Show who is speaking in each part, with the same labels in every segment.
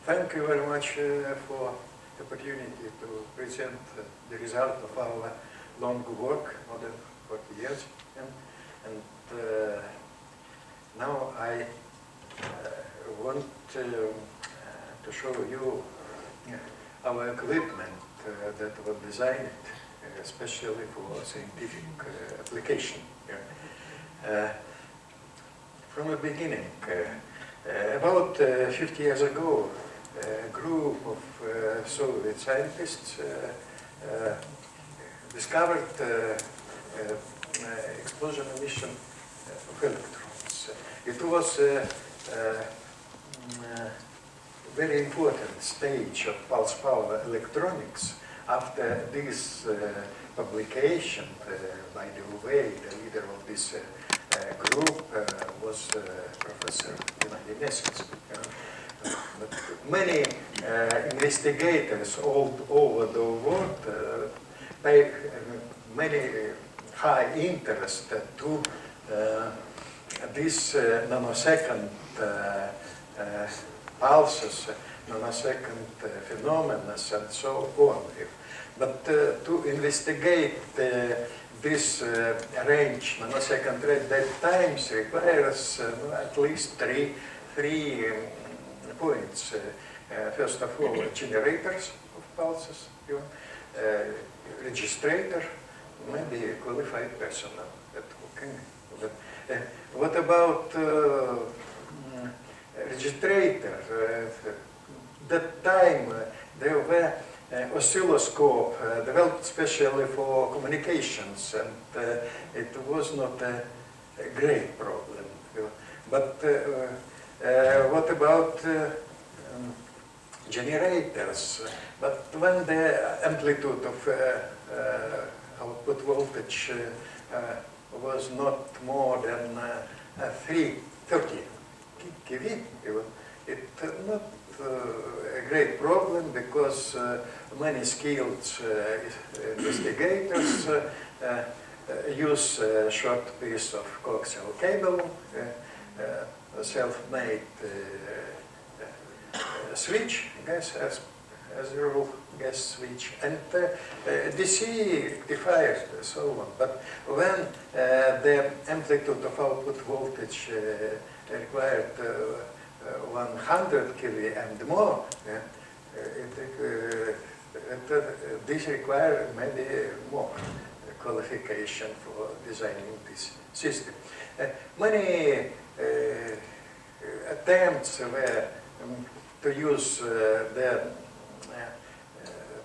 Speaker 1: Thank you very much for the opportunity to present the result of our long work, more than 40 years. And now I want to show you our equipment that was designed especially for scientific application. From the beginning, about 50 years ago, a group of Soviet scientists discovered explosion emission of electrons. It was a very important stage of pulse power electronics. After this publication, by the way, the leader of this group was Professor Yalandin. But many investigators all over the world pay many high interest to this nanosecond pulses, nanosecond phenomena, and so on. But to investigate this range, nanosecond range, that times requires at least three points. First of all, generators of pulses, registrator, maybe qualified personnel. What about registrator? That time there were oscilloscope developed specially for communications, and it was not a great problem. But what about generators? But when the amplitude of output voltage was not more than 330 kV, it not a great problem, because many skilled investigators use a short piece of coaxial cable, self-made switch, gas as a rule, gas switch, and DC rectifiers, and so on. But when the amplitude of output voltage required 100 kV and more, this requires maybe more qualification for designing this system. Many attempts were to use the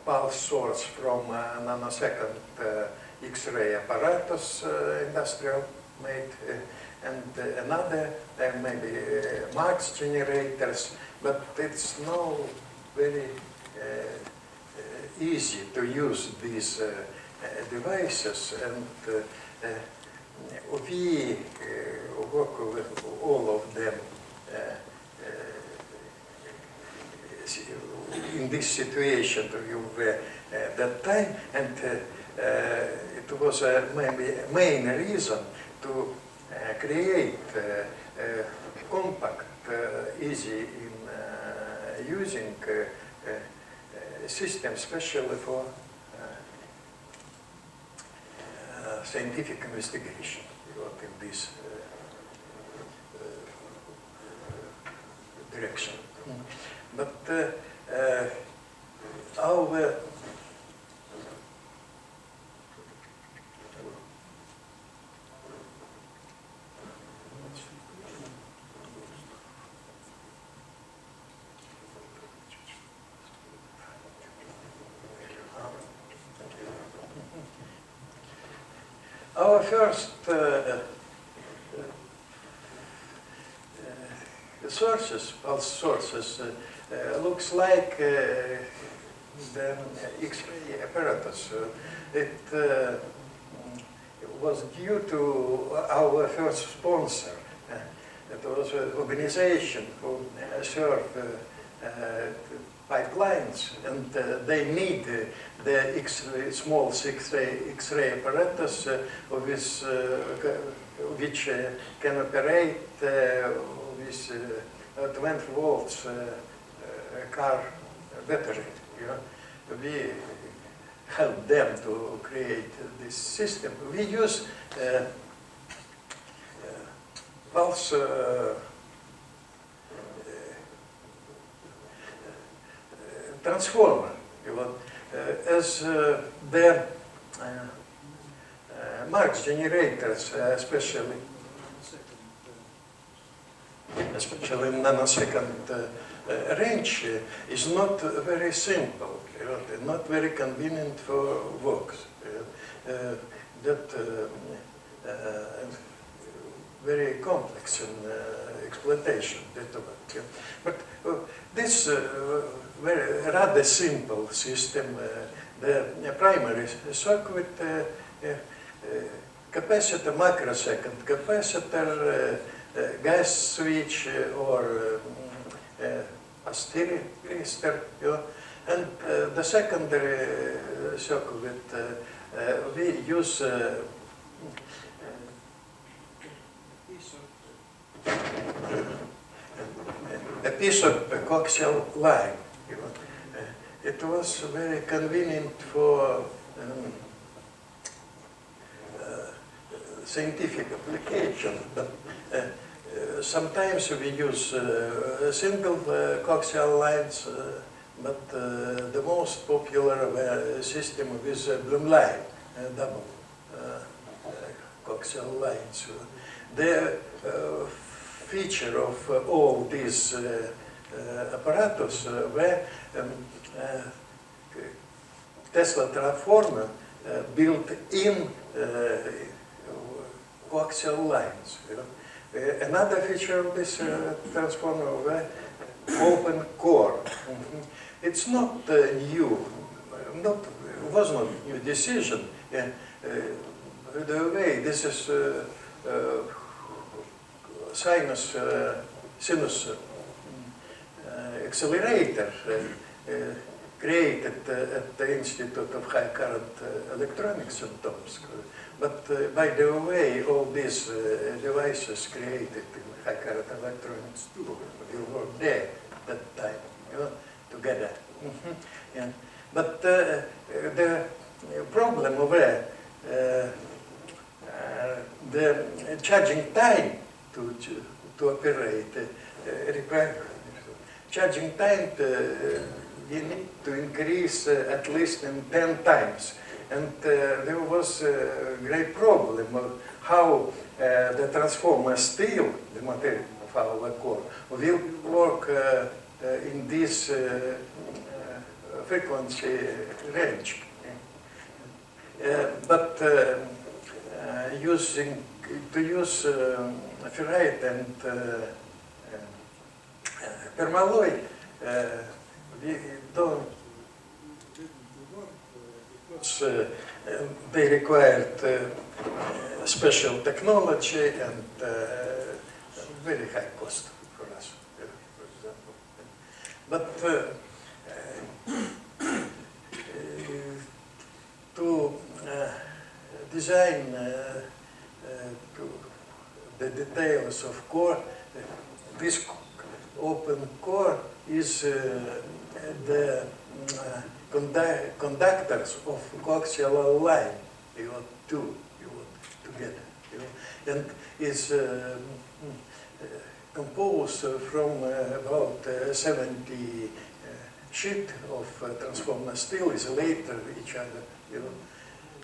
Speaker 1: pulse source from nanosecond X-ray apparatus, industrial made, and another maybe Marx generators, but it's not very easy to use these devices, and we work with all of them in this situation at that time, and it was maybe main reason to create compact, easy in using system, especially for scientific investigation in this direction. But our first sources, pulse sources, looks like the X-ray apparatus. It was due to our first sponsor. It was an organization who served pipelines, and they need the small X-ray apparatus which can operate with 20 volts car battery. You know? We help them to create this system. We use pulse transformer, you know, as the Marx generators, especially nanosecond range, is not very simple, you know, not very convenient for works. Very complex in exploitation. But this very rather simple system, the primary circuit, capacitor, microsecond capacitor, gas switch or hysterector, you know, and the secondary circuit we use a piece of coaxial line. You know. It was very convenient for scientific application, but sometimes we use single coaxial lines, but the most popular system is Bloom line, double coaxial lines. The feature of all these apparatus were Tesla transformer built in coaxial lines. You know. Another feature of this transformer were open core. It's not new, was not new decision. By the way, this is sinus accelerator created at the Institute of High Current Electronics in Tomsk. But by the way, all these devices created in high current electronics too. We were there at that time, you know, together. Yeah. But the problem over the charging time to operate require charging time you need to increase at least in 10 times. And there was a great problem of how the transformer steel, the material of our core, will work in this frequency range. But to use ferrite and permalloy, we don't. They required special technology and very high cost for us, for example. But to design the details of core, this open core is the conductors of coaxial line, you know, together, you know, and is composed from about 70 sheets of transformer steel isolated each other, you know,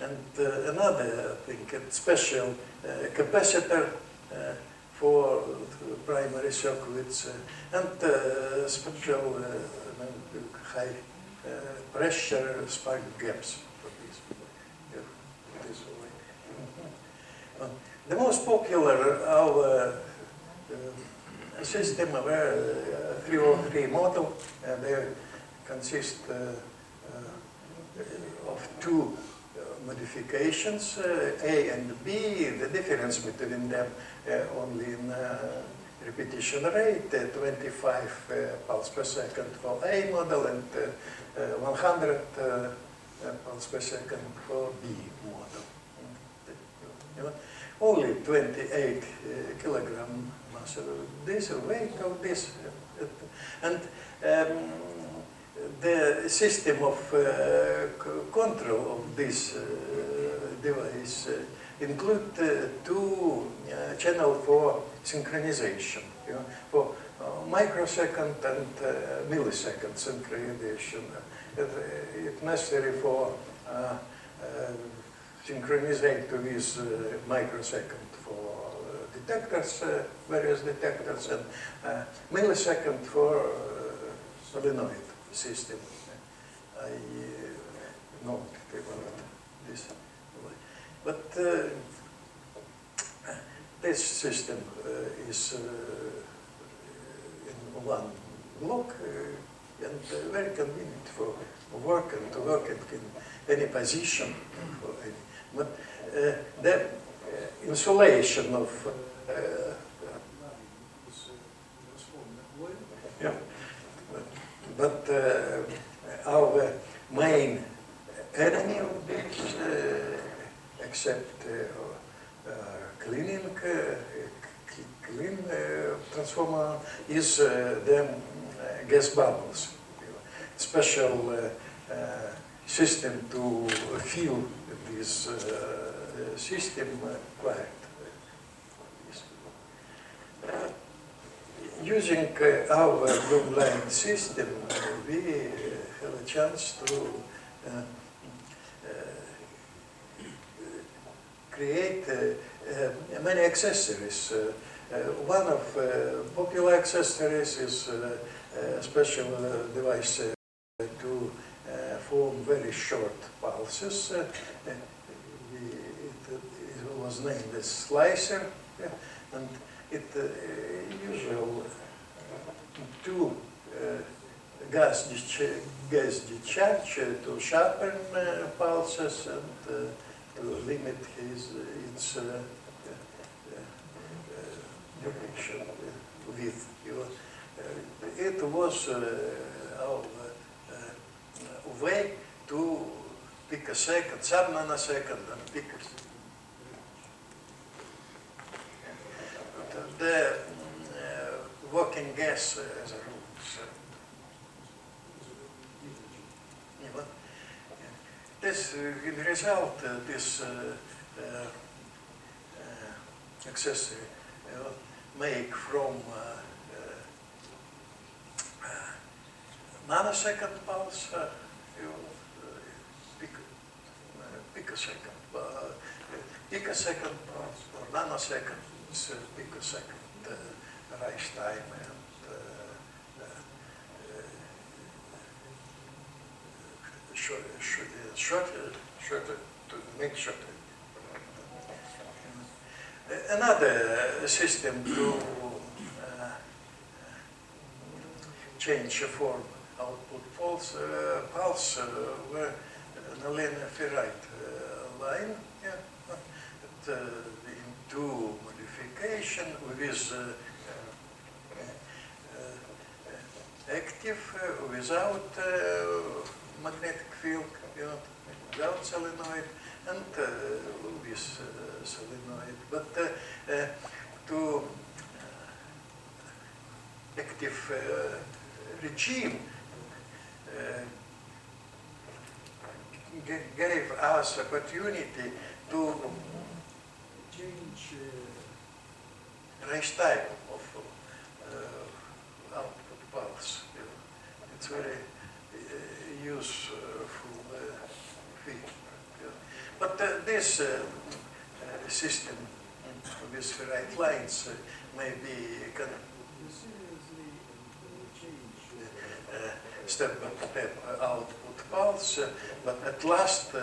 Speaker 1: and another thing, a special capacitor for primary circuits and special high pressure spark gaps for this. The most popular our system were 303 model. They consist of two modifications, A and B. The difference between them only in repetition rate, 25 pulse per second for A model and 100 pulse per second for B model. You know, only 28 kilogram mass. This weight of this, And the system of control of this device include two channels for synchronization, for microsecond and millisecond synchronization. It's necessary for synchronizate with microsecond for detectors, various detectors, and millisecond for solenoid system. I know about this. But this system is in one block and very convenient for working in any position. But the insulation of yeah. But our main enemy of this, except clean transformer, is the gas bubbles. Special system to fill this system quite. Using our blue line system, we have a chance to create many accessories. One of popular accessories is a special device to form very short pulses. It was named as slicer, and it usual two gas discharge to sharpen pulses and to limit its duration width. It was our way to pick a second, sub-nanosecond, and pick the working gas as a rule. This, in result, this accessory make from nanosecond pulse, picosecond pulse, or nanosecond, picosecond rise time, and shorter to make shorter. Another system to change form output pulse were an linear ferrite line, into modification with active, without magnetic field, without solenoid, and with solenoid. But to active regime gave us opportunity to change rise type of output pulse. It's very useful thing. But this system with ferrite lines may be seriously change step by step output pulse, but at last we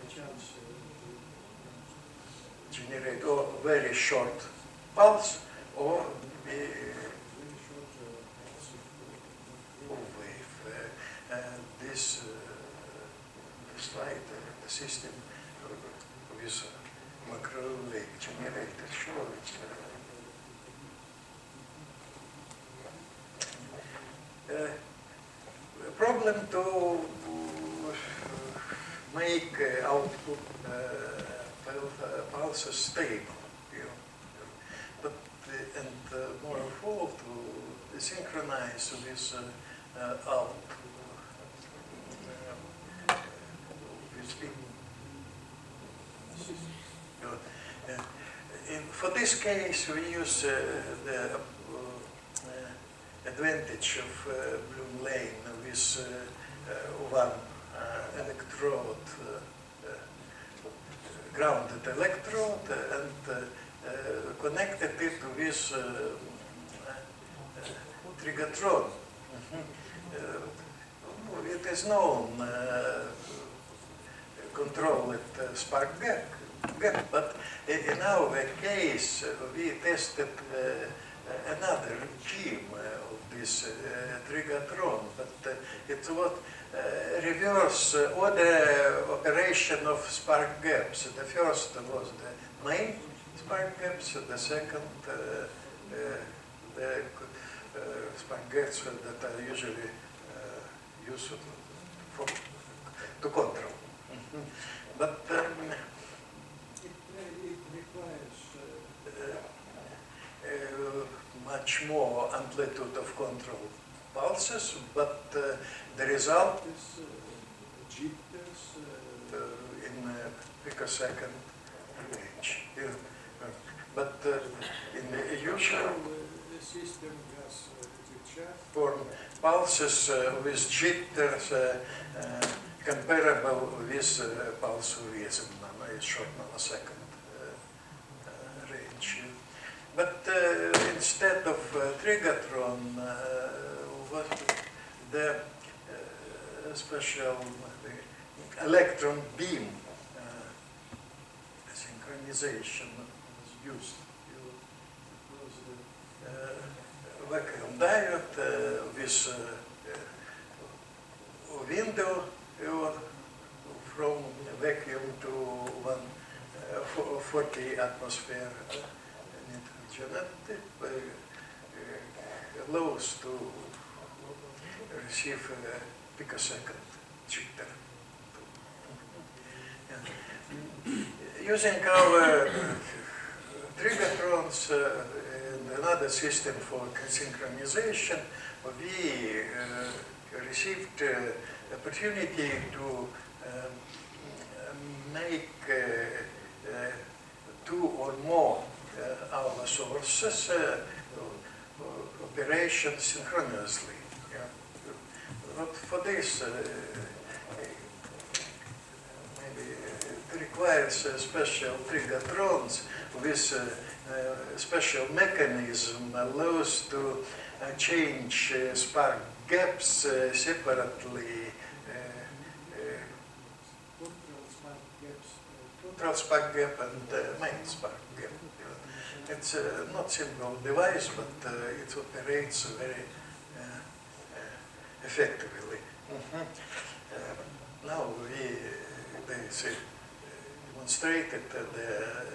Speaker 1: chance generate a very short pulse or very short wave. This slide, the system with macro-wave generator shows. Problem to make output pulses stable, but and more involved synchronize with out. For this case, we use the advantage of Bloom lane with one electrode, grounded electrode, and connected it with trigatron. It is known controlled spark gap, but in our case we tested another regime of this trigatron, but it was reverse order operation of spark gaps. The first was the main spark gaps, the second the spark gaps that are usually used to control. But it requires much more amplitude of control pulses, but the result is jitters in picosecond range. But in the usual system, gas form pulses with jitters comparable with pulse width in short nanosecond range. But instead of trigatron, the special electron beam synchronization was used. It was the vacuum diode with window from vacuum to 140 atmosphere nitrogen, allows to receive a picosecond jitter. Using our trigatrons and another system for synchronization, we received opportunity to make two or more our sources operation synchronously. But for this, maybe it requires special trigatrons with special mechanism allows to change spark gaps separately. Neutral spark gap and main spark gap. It's not simple device, but it operates very effectively. Now we demonstrated the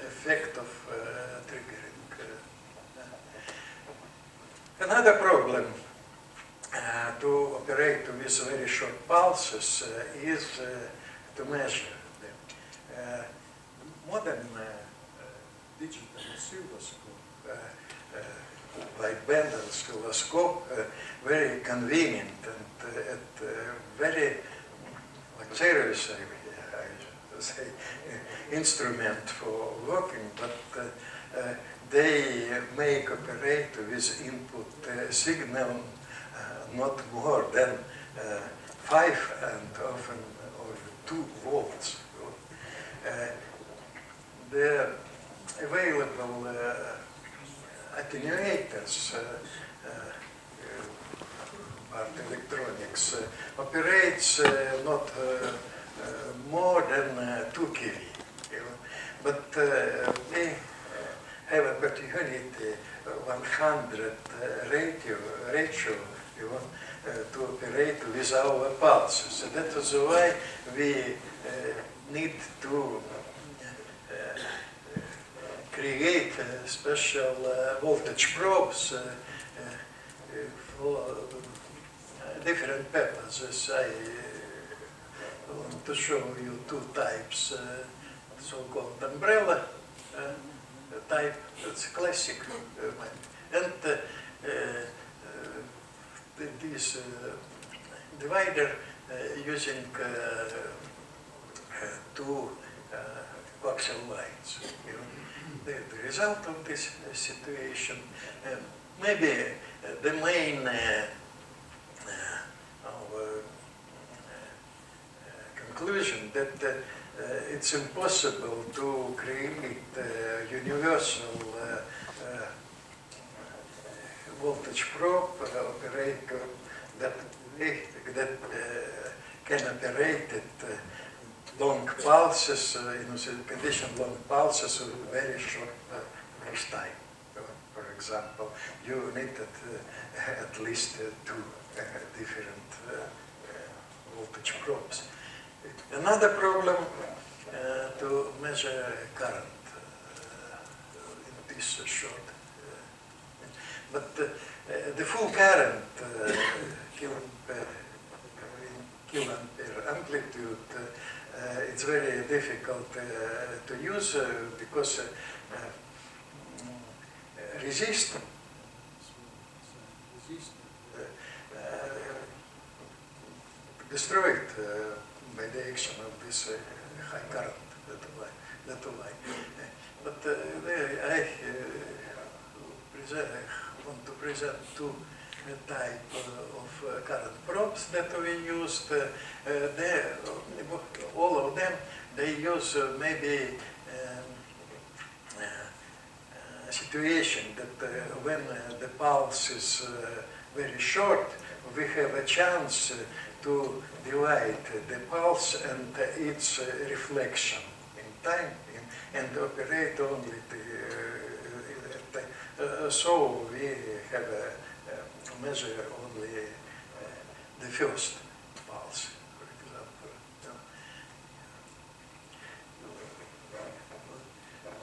Speaker 1: effect of triggering. Another problem to operate with very short pulses is to measure them. Modern digital oscilloscope, like Bender oscilloscope, very convenient and very luxurious, I say, instrument for working, but they make operate with input signal not more than 5 and often or 2 volts. The available attenuators, part electronics, operates not more than 2 kV. But they have opportunity 100 ratio to operate with our pulses. So that is why we need to create special voltage probes for different purposes. I want to show you 2 types, so-called umbrella type, that's classic, and this divider using two coaxial lines. The result of this situation, maybe the main conclusion that it's impossible to create a universal voltage probe operator that can operate at long pulses, in the condition long pulses with very short time. For example, you need at least two different voltage probes. Another problem to measure current in this short. But the full current in kiloampere amplitude, it's very difficult to use because resistance destroyed by the action of this high current that line. But I want to present two type of current probes that we used. All of them, they use maybe a situation that when the pulse is very short, we have a chance to divide the pulse and its reflection in time and operate only so we have a measure only the first pulse, for example.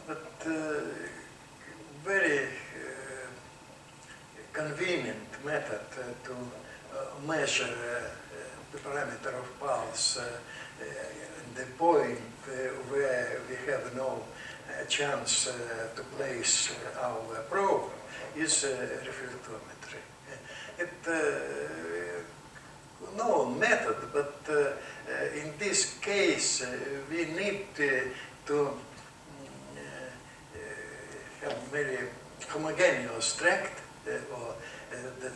Speaker 1: But very convenient method to measure the parameter of pulse and the point where we have no chance to place our probe is reflectometry. It's no method, but in this case we need to have very homogeneous tract or the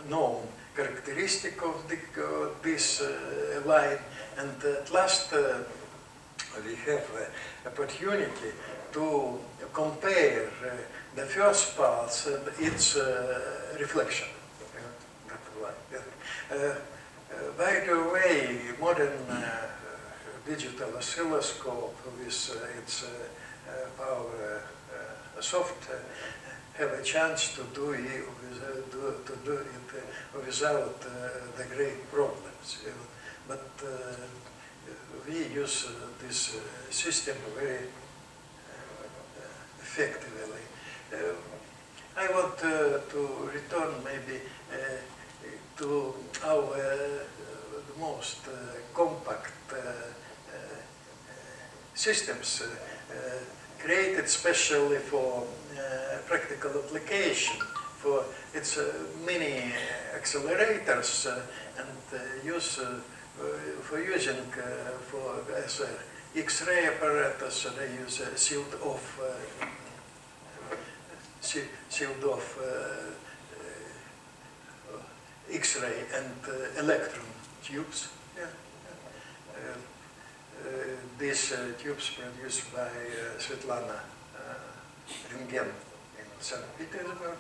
Speaker 1: known characteristic of this line, and at last we have opportunity to compare the first pulse and its reflection. By the way, modern digital oscilloscope with its power software have a chance to do it without the great problems. But we use this system very effectively. I want to return maybe to our most compact systems created specially for practical application. For its many accelerators and use for using for as X-ray apparatus. They use sealed off X-ray and electron tubes. Yeah. These tubes produced by Svetlana Rentgen in St. Petersburg.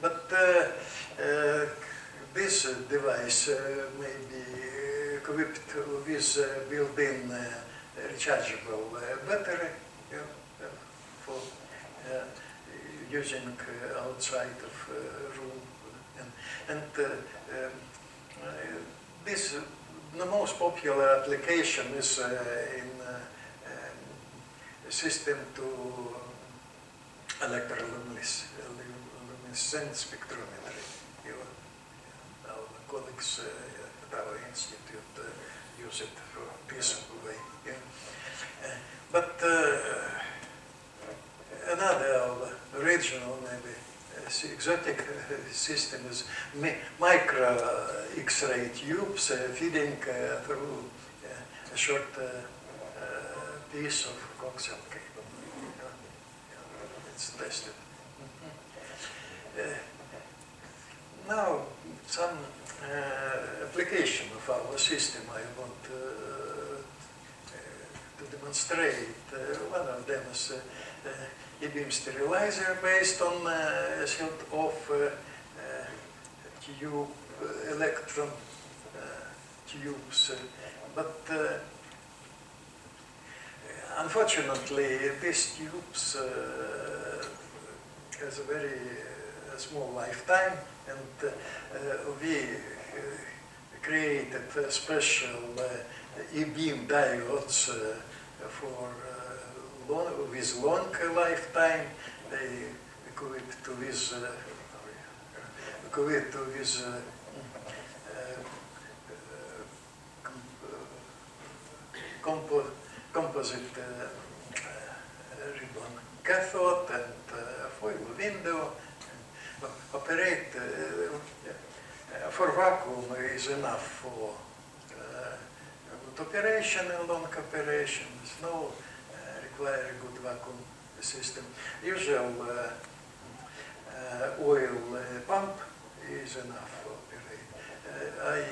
Speaker 1: But this device may be equipped with built-in rechargeable battery for using outside of room. And this the most popular application is in a system to electroluminescence spectrometry. Our colleagues at our institute use it for this way. Yeah. But another original maybe exotic system is micro X-ray tubes feeding through a short piece of coaxial cable. It's tested. Now, some application of our system I want to demonstrate. One of them is E-beam sterilizer based on sealed-off tube, electron tubes. But unfortunately, these tubes has a very small lifetime, and we created special E-beam diodes for with long lifetime. They equipped with composite ribbon cathode and foil window. Operate for vacuum is enough for good operation and long operation. There's no require a good vacuum system. Usual oil pump is enough to operate. I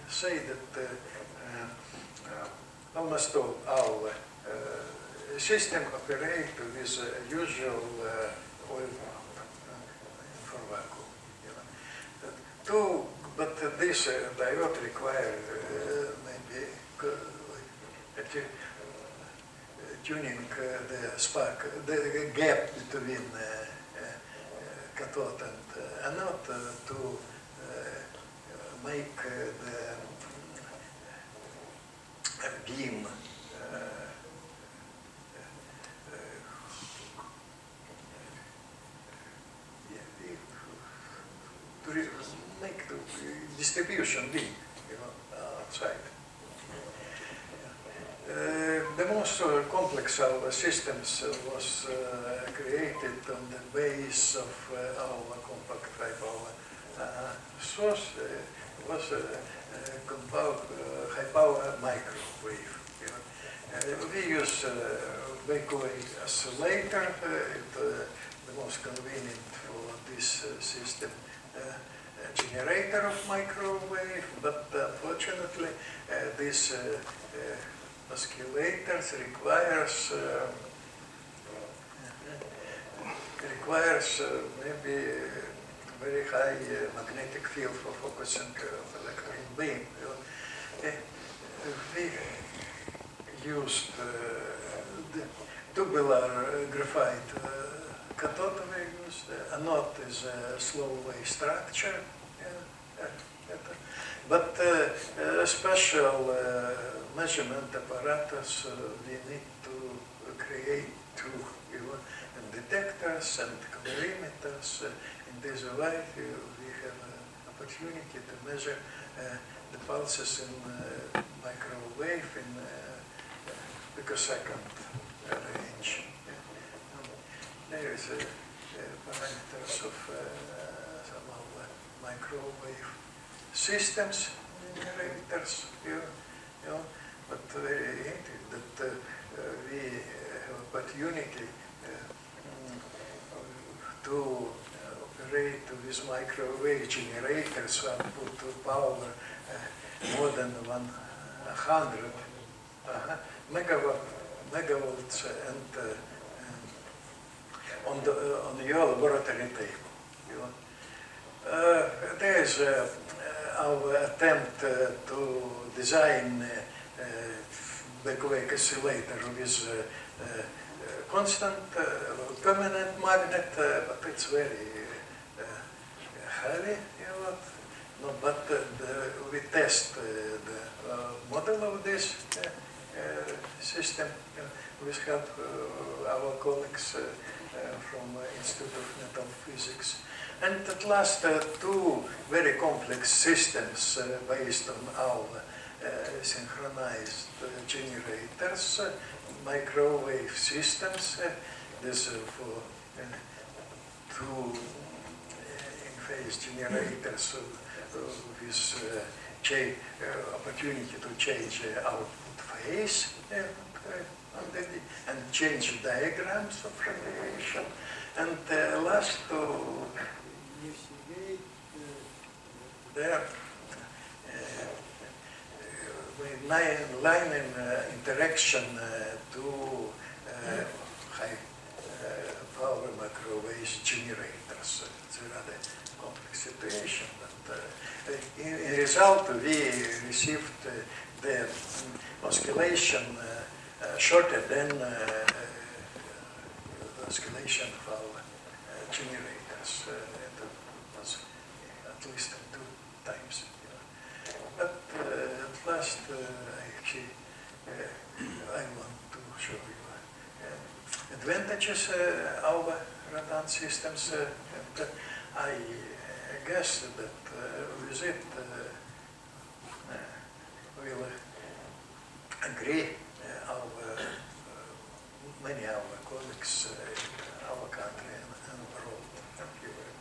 Speaker 1: say that almost all our system operate with usual oil pump for vacuum. But this diode require maybe tuning the Shpak, the gap between cathode and anode to make the beam to make the distribution beam, outside. The most complex of systems was created on the base of our compact high-power source. Was high-power microwave. We use Valery oscillator, the most convenient for this system. Generator of microwave, but unfortunately this oscillators requires maybe very high magnetic field for focusing of electron beam. We used the tubular graphite cathode. We used anode is a slow-wave structure, but a special measurement apparatus we need to create two detectors and colorimeters. In this way, we have an opportunity to measure the pulses in microwave in picosecond range. There is parameters of some of the microwave systems, generators here, but very hinted that we have opportunity to operate with microwave generators and put power more than 100 megawatts and on your laboratory table. There is our attempt to design backwake oscillator with constant permanent magnet, but it's very heavy. No, but we test the model of this system with help our colleagues from Institute of Metal Physics. And at last, two very complex systems based on our synchronized generators, microwave systems. This for two in-phase generators with opportunity to change output phase and change diagrams of radiation. And last to investigate the line interaction to high power microwave generators. It's a rather complex situation, but in result we received the oscillation shorter than the oscillation of our generators. It was at least 2 times. But at last, I want to show you advantages of RADAN systems. And I guess that with it we'll agree many of our colleagues in our country and world. Thank you very much.